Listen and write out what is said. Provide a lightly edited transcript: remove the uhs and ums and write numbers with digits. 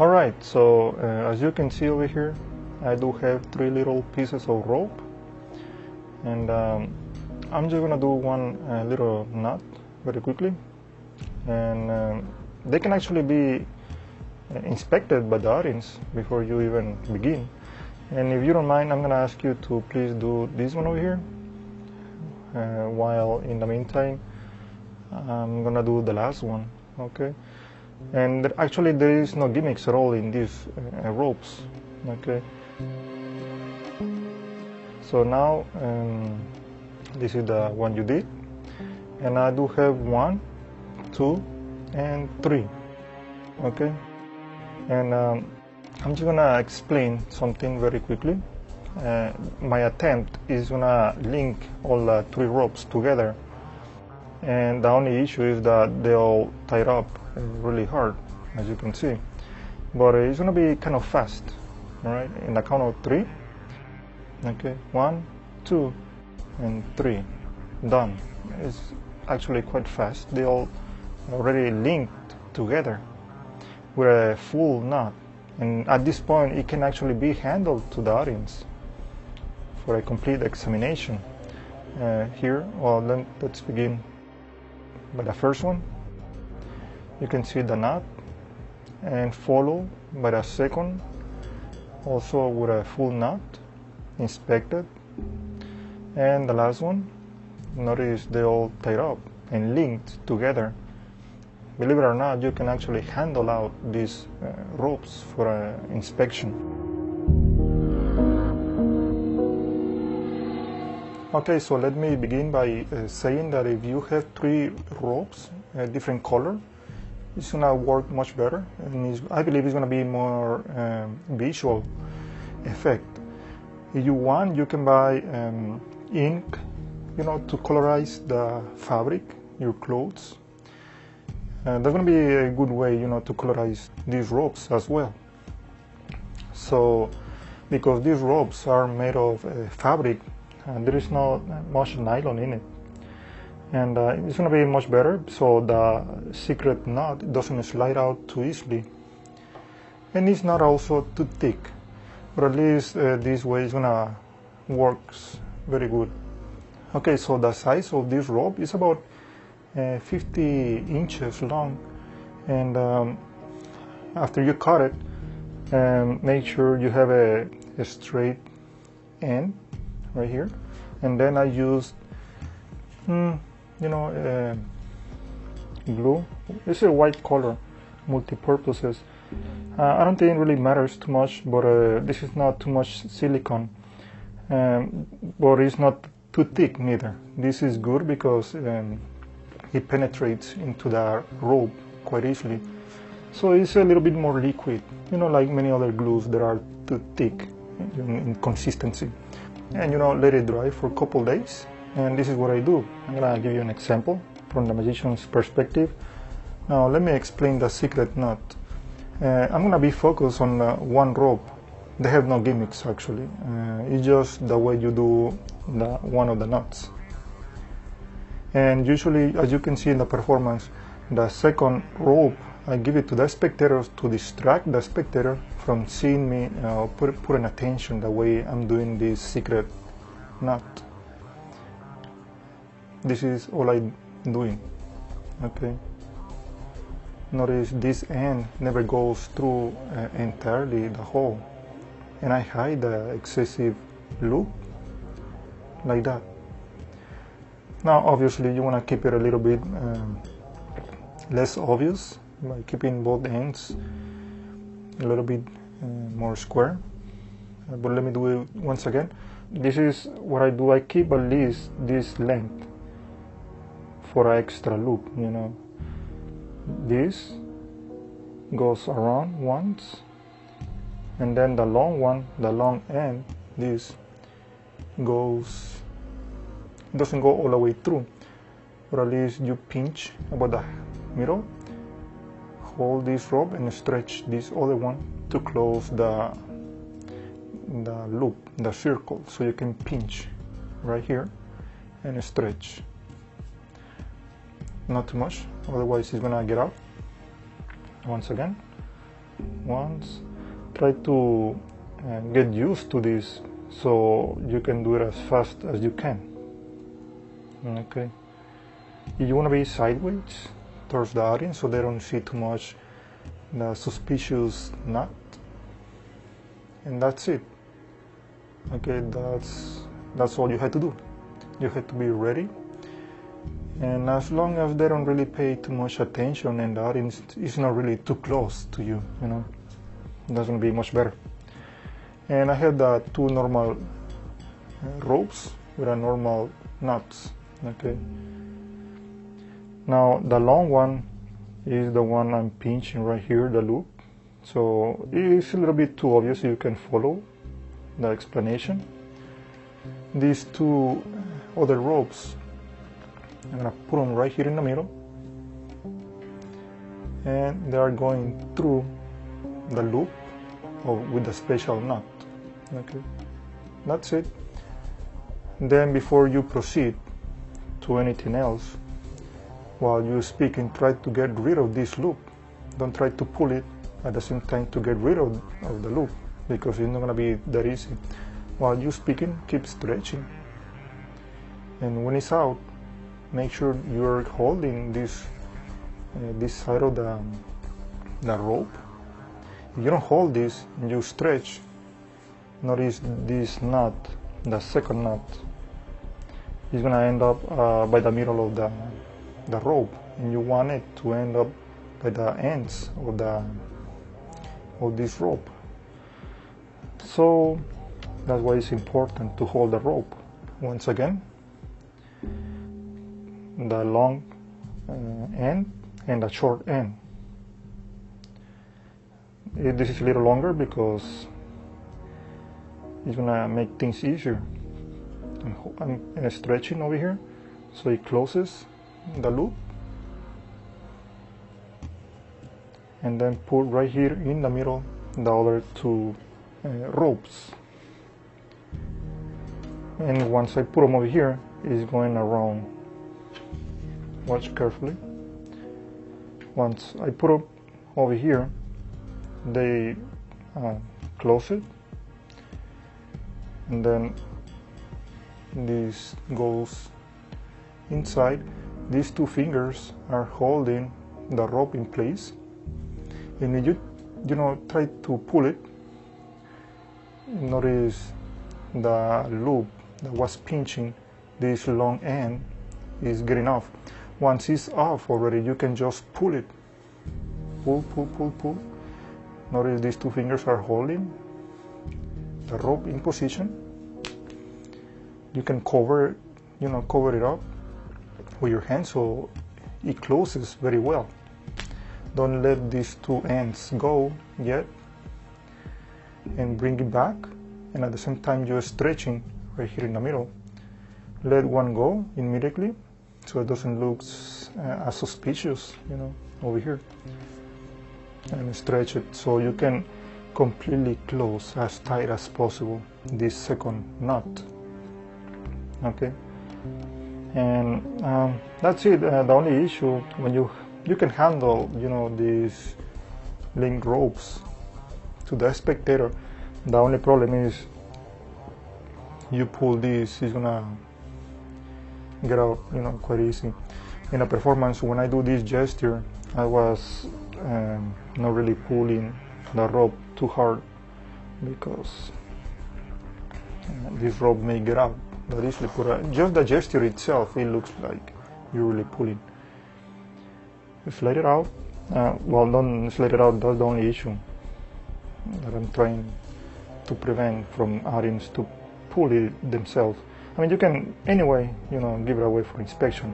Alright, so as you can see over here, I do have 3 little pieces of rope, and I'm just gonna do one little knot very quickly, and they can actually be inspected by the audience before you even begin. And if you don't mind, I'm gonna ask you to please do this one over here, while in the meantime I'm gonna do the last one. Okay, and actually there is no gimmicks at all in these ropes. Okay, so now this is the one you did, and I do have 1, 2, and 3. Okay, and I'm just gonna explain something very quickly. My attempt is gonna link all the 3 ropes together, and the only issue is that they all tied up really hard, as you can see, but it's gonna be kind of fast. All right, in the count of 3. Okay, 1, 2, and 3. Done. It's actually quite fast. They all already linked together with a full knot, and at this point it can actually be handled to the audience for a complete examination. Here, well, then let's begin by the first one. You can see the knot, and follow by the second, also with a full knot, inspected, and the last one, notice they all tied up and linked together. Believe it or not, you can actually handle out these ropes for inspection. Okay, so let me begin by saying that if you have 3 ropes, different color, it's gonna work much better, and I believe it's gonna be more visual effect. If you want, you can buy ink, to colorize the fabric, your clothes. That's gonna be a good way, to colorize these ropes as well. So, because these ropes are made of fabric, there is not much nylon in it, and it's gonna be much better, so the secret knot doesn't slide out too easily, and it's not also too thick, but at least this way is gonna works very good. Okay, so the size of this rope is about 50 inches long, and after you cut it, make sure you have a straight end right here, and then I used glue. It's a white color, multi-purposes. I don't think it really matters too much, but this is not too much silicone, but it's not too thick neither. This is good because it penetrates into the rope quite easily, so it's a little bit more liquid, like many other glues that are too thick in consistency. And let it dry for a couple days, and this is what I do. I'm gonna give you an example from the magician's perspective. Now let me explain the secret knot. I'm gonna be focused on one rope. They have no gimmicks actually. It's just the way you do one of the knots. And usually, as you can see in the performance, the second rope, I give it to the spectators to distract the spectator from seeing me putting attention the way I'm doing this secret knot. This is all I'm doing. Okay. Notice this end never goes through entirely the hole, and I hide the excessive loop like that. Now obviously you want to keep it a little bit less obvious by keeping both ends a little bit more square, but let me do it once again. This is what I do. I keep at least this length for an extra loop. This goes around once, and then the long one, the long end, this doesn't go all the way through, but at least you pinch about the middle, hold this rope and stretch this other one to close the loop, the circle, so you can pinch right here and stretch. Not too much, otherwise it's gonna get out. Once again, once. Try to get used to this so you can do it as fast as you can. Okay. You want to be sideways towards the audience so they don't see too much the suspicious knot, and that's it. Okay, that's all you had to do. You had to be ready, and as long as they don't really pay too much attention and the audience is not really too close to you, that's gonna be much better. And I had two normal ropes with a normal knots. Okay. Now the long one is the one I'm pinching right here, the loop. So it's a little bit too obvious, you can follow the explanation. These two other ropes, I'm gonna put them right here in the middle, and they are going through the loop with the special knot. Okay, that's it. Then before you proceed to anything else, while you're speaking, try to get rid of this loop. Don't try to pull it at the same time to get rid of the loop, because it's not going to be that easy. While you're speaking, keep stretching. And when it's out, make sure you're holding this side of the rope. If you don't hold this and you stretch, notice this knot, the second knot, is going to end up by the middle of the rope, and you want it to end up by the ends of this rope. So that's why it's important to hold the rope. Once again, the long end and the short end. This is a little longer because it's gonna make things easier. I'm stretching over here so it closes the loop, and then put right here in the middle the other two ropes. And once I put them over here, it's going around. Watch carefully. Once I put them over here, they close it, and then this goes inside. These two fingers are holding the rope in place, and when you try to pull it, notice the loop that was pinching this long end is getting off. Once it's off already, you can just pull it. Pull, pull, pull, pull. Notice these two fingers are holding the rope in position. You can cover it up with your hand so it closes very well. Don't let these two ends go yet, and bring it back, and at the same time you're stretching right here in the middle. Let one go immediately so it doesn't look as suspicious, over here, and stretch it so you can completely close as tight as possible this second knot. Okay, and that's it. The only issue, when you can handle these link ropes to the spectator, the only problem is you pull this, it's gonna get out quite easy. In a performance, when I do this gesture, I was not really pulling the rope too hard, because this rope may get out that easily. But just the gesture itself, it looks like you're really pulling. Slide it out. Well, don't slide it out. That's the only issue that I'm trying to prevent from audience to pull it themselves. I mean, you can anyway, give it away for inspection.